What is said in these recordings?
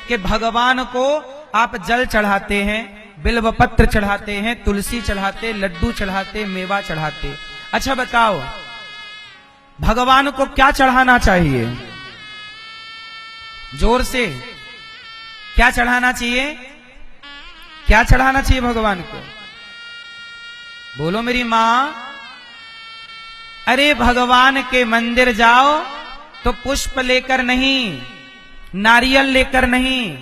कि भगवान को आप जल चढ़ाते हैं, बिल्व पत्र चढ़ाते हैं, तुलसी चढ़ाते, लड्डू चढ़ाते, मेवा चढ़ाते। अच्छा बताओ, भगवान को क्या चढ़ाना चाहिए? जोर से क्या चढ़ाना चाहिए? क्या चढ़ाना चाहिए भगवान को? बोलो मेरी मां। अरे भगवान के मंदिर जाओ तो पुष्प लेकर नहीं, नारियल लेकर नहीं,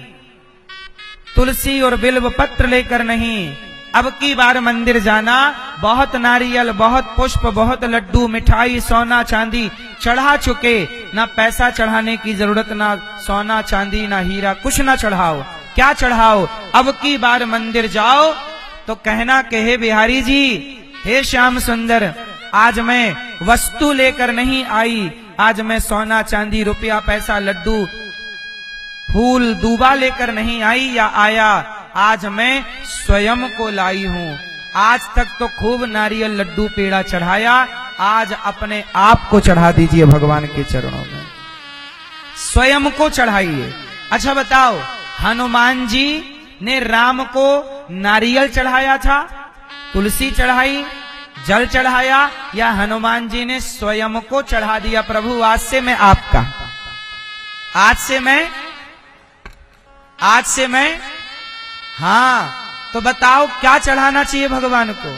तुलसी और बिल्व पत्र लेकर नहीं। अब की बार मंदिर जाना, बहुत नारियल, बहुत पुष्प, बहुत लड्डू, मिठाई, सोना चांदी चढ़ा चुके, ना पैसा चढ़ाने की जरूरत, ना सोना चांदी, ना हीरा, कुछ ना चढ़ाओ। क्या चढ़ाओ? अब की बार मंदिर जाओ तो कहना कि हे बिहारी जी, हे श्याम सुंदर, आज मैं वस्तु लेकर नहीं आई, आज मैं सोना चांदी, रुपया, पैसा, लड्डू, फूल, दूबा लेकर नहीं आई या आया, आज मैं स्वयं को लाई हूं। आज तक तो खूब नारियल, लड्डू, पेड़ा चढ़ाया, आज अपने आप को चढ़ा दीजिए भगवान के चरणों में, स्वयं को चढ़ाइए। अच्छा बताओ, हनुमान जी ने राम को नारियल चढ़ाया था, तुलसी चढ़ाई, जल चढ़ाया, या हनुमान जी ने स्वयं को चढ़ा दिया? प्रभु आज से मैं आपका, आज से मैं, हाँ, तो बताओ क्या चढ़ाना चाहिए भगवान को?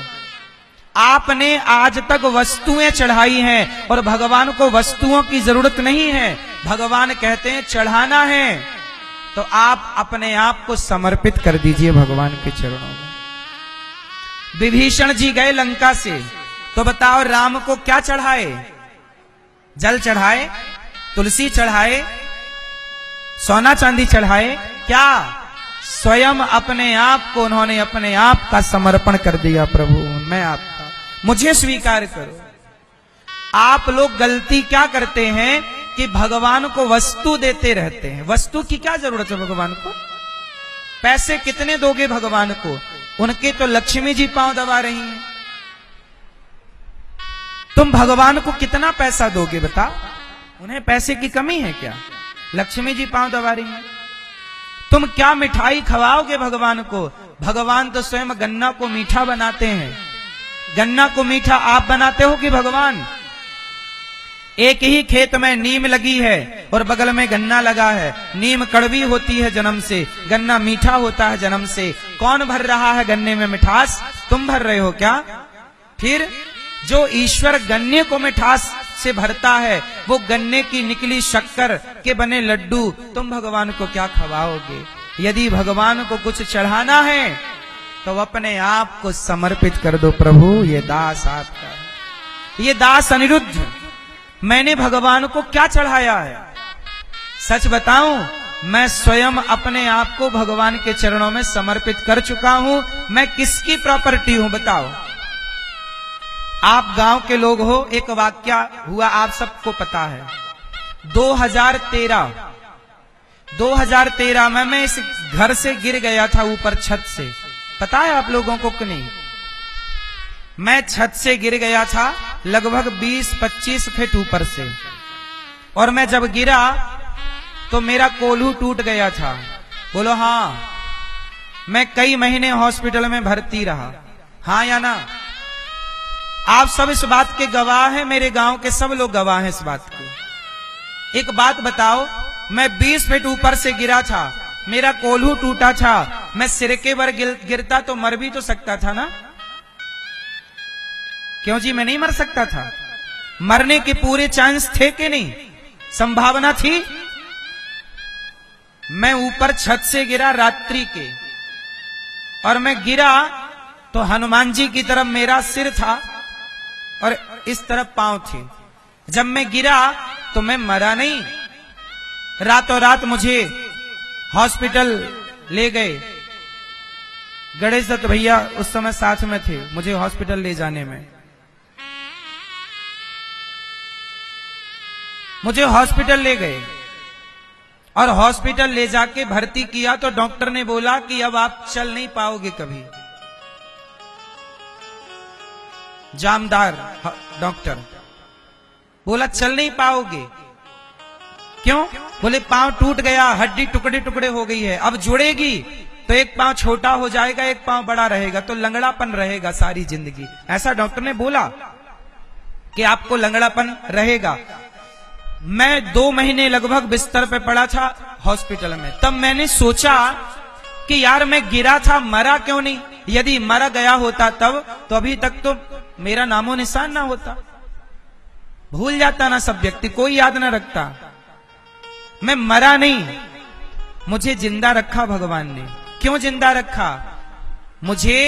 आपने आज तक वस्तुएं चढ़ाई हैं और भगवान को वस्तुओं की जरूरत नहीं है। भगवान कहते हैं चढ़ाना है तो आप अपने आप को समर्पित कर दीजिए भगवान के चरणों में। विभीषण जी गए लंका से, तो बताओ राम को क्या चढ़ाए? जल चढ़ाए, तुलसी चढ़ाए, सोना चांदी चढ़ाए? क्या? स्वयं अपने आप को उन्होंने अपने आप का समर्पण कर दिया। प्रभु मैं आपका, मुझे स्वीकार करो। आप लोग गलती क्या करते हैं कि भगवान को वस्तु देते रहते हैं। वस्तु की क्या जरूरत है भगवान को? पैसे कितने दोगे भगवान को? उनके तो लक्ष्मी जी पांव दबा रही हैं, तुम भगवान को कितना पैसा दोगे बताओ? उन्हें पैसे की कमी है क्या? लक्ष्मी जी पांव दबा रही हैं। तुम क्या मिठाई खवाओगे भगवान को? भगवान तो स्वयं गन्ना को मीठा बनाते हैं। गन्ना को मीठा आप बनाते हो कि भगवान? एक ही खेत में नीम लगी है और बगल में गन्ना लगा है। नीम कड़वी होती है जन्म से, गन्ना मीठा होता है जन्म से। कौन भर रहा है गन्ने में मिठास? तुम भर रहे हो क्या? फिर जो ईश्वर गन्ने को मिठास से भरता है, वो गन्ने की निकली शक्कर के बने लड्डू तुम भगवान को क्या खवाओगे? यदि भगवान को कुछ चढ़ाना है तो अपने आप को समर्पित कर दो। प्रभु ये दास आपका है। ये दास अनिरुद्ध, मैंने भगवान को क्या चढ़ाया है? सच बताऊं, मैं स्वयं अपने आप को भगवान के चरणों में समर्पित कर चुका हूं। मैं किसकी प्रॉपर्टी हूं बताओ? आप गांव के लोग हो, एक वाक्या हुआ आप सबको पता है। 2013 में मैं इस घर से गिर गया था ऊपर छत से। पता है आप लोगों को कि नहीं? मैं छत से गिर गया था लगभग 20-25 फीट ऊपर से, और मैं जब गिरा तो मेरा कोल्हू टूट गया था। बोलो हाँ। मैं कई महीने हॉस्पिटल में भर्ती रहा, हाँ या ना? आप सब इस बात के गवाह हैं, मेरे गांव के सब लोग गवाह हैं इस बात के। एक बात बताओ, मैं 20 फीट ऊपर से गिरा था, मेरा कोल्हू टूटा था, मैं सिर के भर गिरता तो मर भी तो सकता था ना? क्यों जी, मैं नहीं मर सकता था? मरने के पूरे चांस थे कि नहीं? संभावना थी। मैं ऊपर छत से गिरा रात्रि के, और मैं गिरा तो हनुमान जी की तरफ मेरा सिर था और इस तरफ पांव थे। जब मैं गिरा तो मैं मरा नहीं, रातों रात मुझे हॉस्पिटल ले गए। गणेश दत्त भैया उस समय साथ में थे मुझे हॉस्पिटल ले जाने में। मुझे हॉस्पिटल ले गए और हॉस्पिटल ले जाके भर्ती किया तो डॉक्टर ने बोला कि अब आप चल नहीं पाओगे कभी। जामदार डॉक्टर बोला चल नहीं पाओगे। क्यों? बोले पांव टूट गया, हड्डी टुकड़े टुकड़े हो गई है, अब जुड़ेगी तो एक पांव छोटा हो जाएगा, एक पांव बड़ा रहेगा, तो लंगड़ापन रहेगा सारी जिंदगी। ऐसा डॉक्टर ने बोला कि आपको लंगड़ापन रहेगा। मैं 2 महीने लगभग बिस्तर पे पड़ा था हॉस्पिटल में। तब मैंने सोचा कि यार मैं गिरा था, मरा क्यों नहीं? यदि मरा गया होता तब तो अभी तक तो मेरा नामो निशान ना होता। भूल जाता ना सब व्यक्ति, कोई याद ना रखता। मैं मरा नहीं, मुझे जिंदा रखा भगवान ने। क्यों जिंदा रखा? मुझे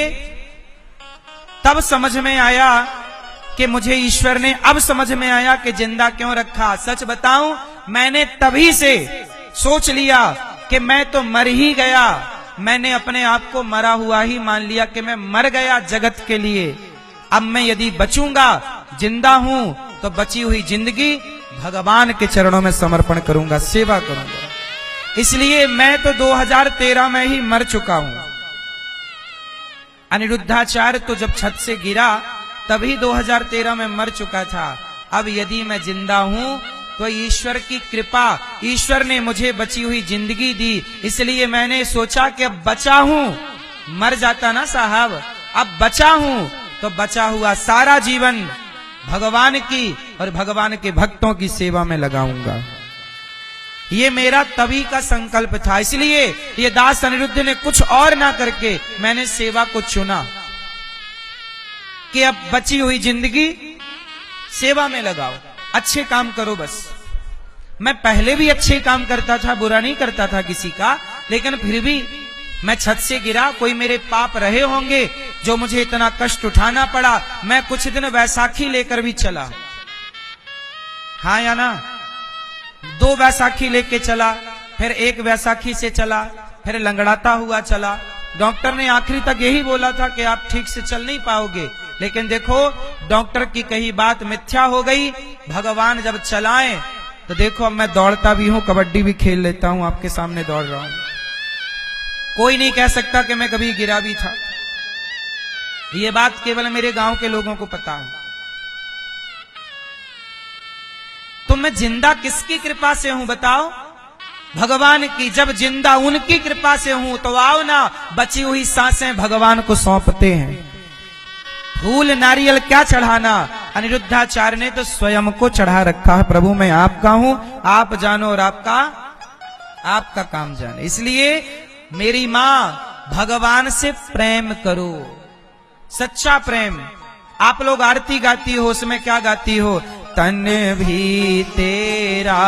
तब समझ में आया कि मुझे ईश्वर ने, अब समझ में आया कि जिंदा क्यों रखा। सच बताऊं, मैंने तभी से सोच लिया कि मैं तो मर ही गया। मैंने अपने आप को मरा हुआ ही मान लिया कि मैं मर गया जगत के लिए। अब मैं यदि बचूंगा, जिंदा हूं, तो बची हुई जिंदगी भगवान के चरणों में समर्पण करूंगा, सेवा करूंगा। इसलिए मैं तो 2013 में ही मर चुका हूं। अनिरुद्धाचार्य तो जब छत से गिरा तभी 2013 में मर चुका था। अब यदि मैं जिंदा हूं तो ईश्वर की कृपा, ईश्वर ने मुझे बची हुई जिंदगी दी, इसलिए मैंने सोचा कि अब बचा हूं, मर जाता ना साहब, अब बचा हूं तो बचा हुआ सारा जीवन भगवान की और भगवान के भक्तों की सेवा में लगाऊंगा। ये मेरा तभी का संकल्प था। इसलिए ये दास अनिरुद्ध ने कुछ और ना करके मैंने सेवा को चुना कि अब बची हुई जिंदगी सेवा में लगाओ, अच्छे काम करो बस। मैं पहले भी अच्छे काम करता था, बुरा नहीं करता था किसी का, लेकिन फिर भी मैं छत से गिरा, कोई मेरे पाप रहे होंगे जो मुझे इतना कष्ट उठाना पड़ा। मैं कुछ दिन वैसाखी लेकर भी चला, हाँ या ना? 2 वैसाखी लेके चला, फिर 1 वैसाखी से चला, फिर लंगड़ाता हुआ चला। डॉक्टर ने आखिरी तक यही बोला था कि आप ठीक से चल नहीं पाओगे, लेकिन देखो डॉक्टर की कही बात मिथ्या हो गई। भगवान जब चलाएं तो देखो अब मैं दौड़ता भी हूं, कबड्डी भी खेल लेता हूं, आपके सामने दौड़ रहा हूं। कोई नहीं कह सकता कि मैं कभी गिरा भी था। ये बात केवल मेरे गांव के लोगों को पता है। तो मैं जिंदा किसकी कृपा से हूं बताओ? भगवान की। जब जिंदा उनकी कृपा से हूं तो आओ ना, बची हुई सांसें भगवान को सौंपते हैं। फूल नारियल क्या चढ़ाना, अनिरुद्धाचार्य ने तो स्वयं को चढ़ा रखा है। प्रभु मैं आपका हूं, आप जानो और आपका काम जाने। इसलिए मेरी मां, भगवान से प्रेम करो, सच्चा प्रेम। आप लोग आरती गाती हो, उसमें क्या गाती हो? तन भी तेरा,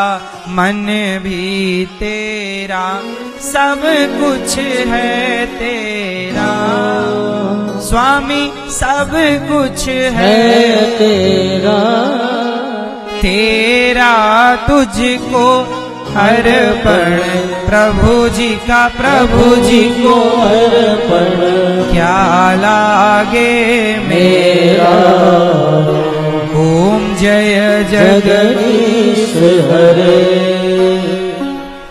मन भी तेरा, सब कुछ है तेरा, स्वामी सब कुछ है तेरा, तेरा तुझको अर्पण, प्रभु जी का प्रभु जी को अर्पण, क्या लागे मेरा, ओम जय जगदीश हरे।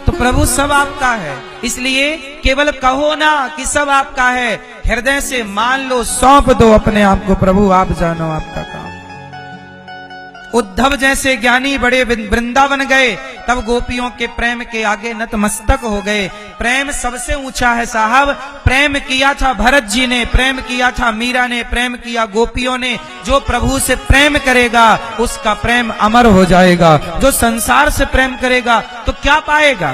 तो प्रभु सब आपका है, इसलिए केवल कहो ना कि सब आपका है, हृदय से मान लो, सौंप दो अपने आप को। प्रभु आप जानो आपका काम। उद्धव जैसे ज्ञानी बड़े वृंदावन गए, तब गोपियों के प्रेम के आगे नतमस्तक हो गए। प्रेम सबसे ऊंचा है साहब। प्रेम किया था भरत जी ने, प्रेम किया था मीरा ने, प्रेम किया गोपियों ने। जो प्रभु से प्रेम करेगा उसका प्रेम अमर हो जाएगा। जो संसार से प्रेम करेगा तो क्या पाएगा?